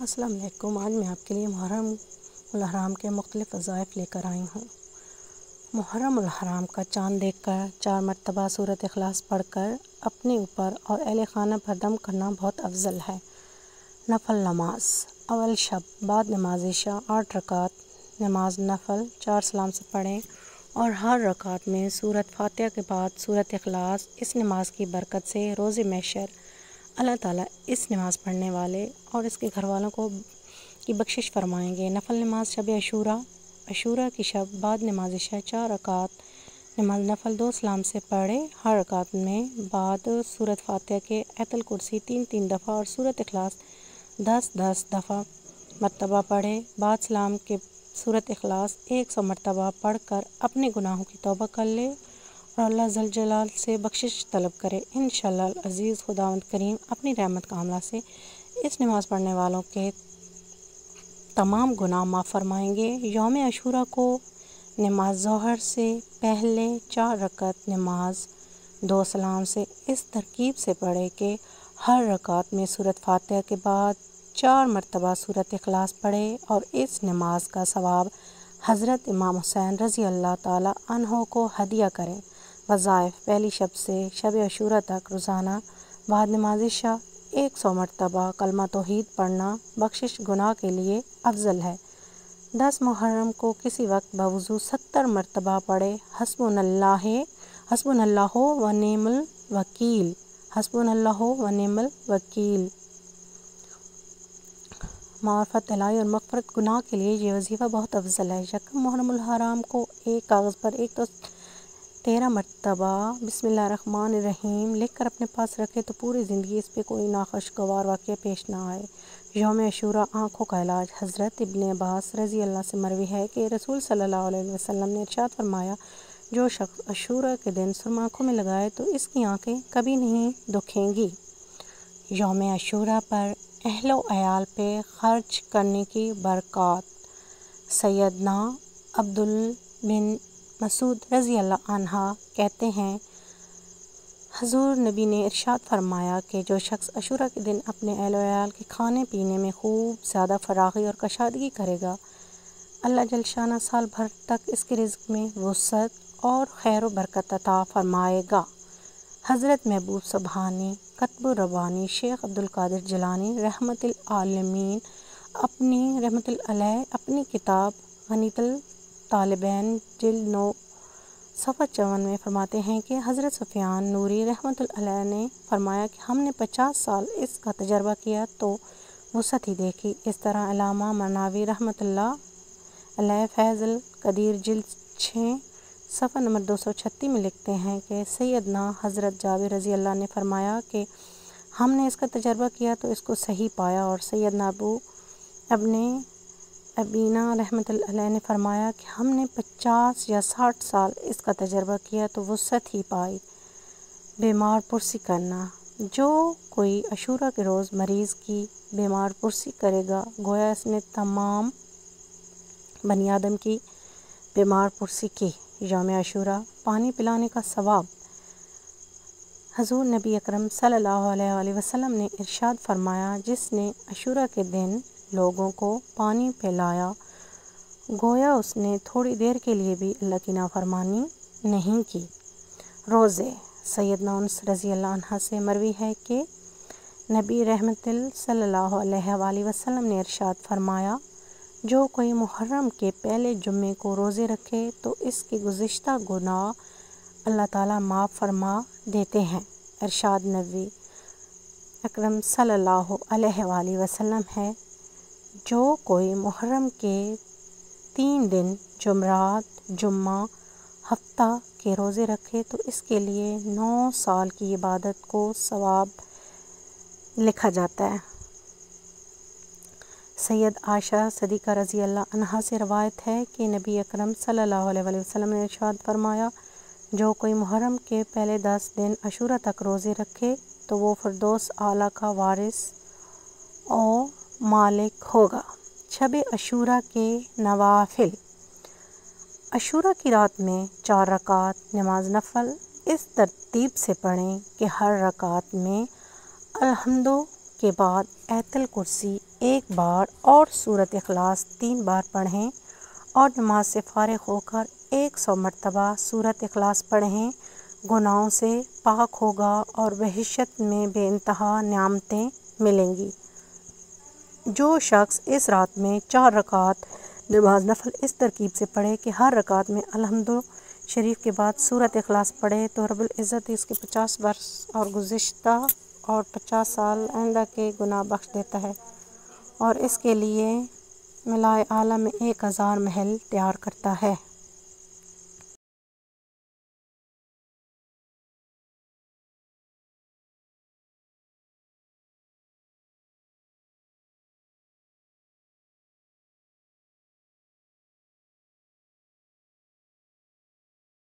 السلام علیکم۔ آج میں آپ کے لیے محرم الحرام کے مختلف وظائف لے کر آئی ہوں۔ محرم الحرام کا چاند دیکھ کر 4 مرتبہ سورۃ اخلاص پڑھ کر اپنے اوپر اور اہل خانہ پر دم کرنا بہت افضل ہے۔ نفل نماز: اول شب بعد نماز عشاء 8 رکعت نماز نفل 4 سلام سے پڑھیں اور ہر رکعت میں سورۃ فاتحہ کے بعد سورۃ اخلاص۔ اس نماز کی برکت سے روز محشر اللہ تعالیٰ اس نماز پڑھنے والے اور اس کے گھر والوں کی بخشش فرمائیں گے۔ نفل نماز شب عاشوراء کی شب بعد نماز عشاء 4 رکعت نماز نفل 2 سلام سے پڑھے، ہر رکعت میں بعد سورۃ فاتحہ کے آیت الکرسی 3 دفعہ اور سورۃ اخلاص 10 دفعہ مرتبہ پڑھے، بعد سلام کے سورۃ اخلاص 100 مرتبہ پڑھ کر اپنے گناہوں کی توبہ کر لے اور اللہ ذل جلال سے بخشش طلب کرے۔ انشاءاللہ العزیز خداوند کریم اپنی رحمت کا عملہ سے اس نماز پڑھنے والوں کے تمام گناہ معاف فرمائیں گے۔ یوم عاشوراء کو نماز ظہر سے پہلے 4 رکعت نماز 2 سلام سے اس ترکیب سے پڑھے کہ ہر رکعت میں سورۃ فاتحہ کے بعد 4 مرتبہ سورۃ اخلاص پڑھے اور اس نماز کا ثواب حضرت امام حسین رضی اللہ تعالی عنہ کو ہدیہ کریں۔ وظائف: پہلی شب سے شب عاشوراء تک روزانہ بعد نماز عشاء 100 مرتبہ کلمہ توحید پڑھنا بخشش گناہ کے لیے افضل ہے۔ 10 محرم کو کسی وقت بوضو 70 مرتبہ پڑھے۔ حسبنا اللہ و نعم الوکیل، حسبنا اللہ و نعم الوکیل۔ معرفت الہی اور مغفرت گناہ کے لیے یہ وظیفہ بہت افضل ہے۔ یکم محرم الحرام کو ایک کاغذ پر 13 مرتبہ بسم اللہ الرحمن الرحیم لکھ کر اپنے پاس رکھے تو پوری زندگی اس پہ کوئی ناخوشگوار واقعہ پیش نہ آئے۔ یوم عاشوراء آنکھوں کا علاج: حضرت ابن عباس رضی اللہ سے مروی ہے کہ رسول صلی اللہ علیہ وسلم نے ارشاد فرمایا، جو شخص عاشوراء کے دن سرما آنکھوں میں لگائے تو اس کی آنکھیں کبھی نہیں دکھیں گی۔ یوم عاشوراء پر اہل و عیال پہ خرچ کرنے کی برکات: سیدنا عبداللہ بن مسعود رضی اللہ عنہ کہتے ہیں، حضور نبی نے ارشاد فرمایا کہ جو شخص عاشوراء کے دن اپنے اہل و عیال کے کھانے پینے میں خوب زیادہ فراخی اور کشادگی کرے گا، اللہ جل شانہ سال بھر تک اس کے رزق میں وسعت اور خیر و برکت عطا فرمائے گا۔ حضرت محبوب سبحانی قطب ربانی شیخ عبدالقادر جیلانی رحمۃ العالمین اپنی کتاب غنیۃ الطالبین جلد 9 صفحہ 54 میں فرماتے ہیں کہ حضرت سفیان نوری رحمۃ اللہ علیہ نے فرمایا کہ ہم نے 50 سال اس کا تجربہ کیا تو وسعت ہی دیکھی۔ اس طرح علامہ مناوی رحمۃ اللہ علیہ فیض القدیر جلد 6 صفحہ نمبر 236 میں لکھتے ہیں کہ سیدنا حضرت جابر رضی اللہ نے فرمایا کہ ہم نے اس کا تجربہ کیا تو اس کو صحیح پایا، اور سیدنا ابن ابینا رحمۃ اللہ علیہ نے فرمایا کہ ہم نے 50 یا 60 سال اس کا تجربہ کیا تو وسعت ہی پائی۔ بیمار پرسی کرنا: جو کوئی عاشوراء کے روز مریض کی بیمار پرسی کرے گا گویا اس نے تمام بنی آدم کی بیمار پرسی کی۔ یوم عاشوراء پانی پلانے کا ثواب: حضور نبی اکرم صلی اللہ علیہ وآلہ وسلم نے ارشاد فرمایا، جس نے عاشوراء کے دن لوگوں کو پانی پلایا گویا اس نے تھوڑی دیر کے لیے بھی اللہ کی نافرمانی نہیں کی۔ روزے: سیدنا انس رضی اللہ عنہ سے مروی ہے کہ نبی رحمت صلی اللہ علیہ وآلہ وسلم نے ارشاد فرمایا، جو کوئی محرم کے پہلے جمعے کو روزے رکھے تو اس کے گزشتہ گناہ اللہ تعالیٰ معاف فرما دیتے ہیں۔ ارشاد نبی اکرم صلی اللہ علیہ وآلہ وسلم ہے، جو کوئی محرم کے 3 دن جمعرات، جمعہ، ہفتہ کے روزے رکھے تو اس کے لیے 9 سال کی عبادت کو ثواب لکھا جاتا ہے۔ سید عائشہ صدیقہ رضی اللہ عنہا سے روایت ہے کہ نبی اکرم صلی اللہ علیہ وآلہ وسلم نے ارشاد فرمایا، جو کوئی محرم کے پہلے 10 دن عاشوراء تک روزے رکھے تو وہ فردوس اعلیٰ کا وارث و مالک ہوگا۔ شب عاشوراء کے نوافل: عاشوراء کی رات میں 4 رکعت نماز نفل اس ترتیب سے پڑھیں کہ ہر رکعت میں الحمد کے بعد آیت الکرسی 1 بار اور سورۃ اخلاص 3 بار پڑھیں اور نماز سے فارغ ہو کر 100 مرتبہ سورۃ اخلاص پڑھیں، گناہوں سے پاک ہوگا اور بہشت میں بے انتہا نعمتیں ملیں گی۔ جو شخص اس رات میں 4 رکعت نماز نفل اس ترکیب سے پڑھے کہ ہر رکعت میں الحمد شریف کے بعد سورۃ اخلاص پڑھے تو رب العزت اس کے 50 برس اور گزشتہ اور 50 سال آئندہ کے گناہ بخش دیتا ہے، اور اس کے لیے ملائے اعلیٰ میں 1000 محل تیار کرتا ہے۔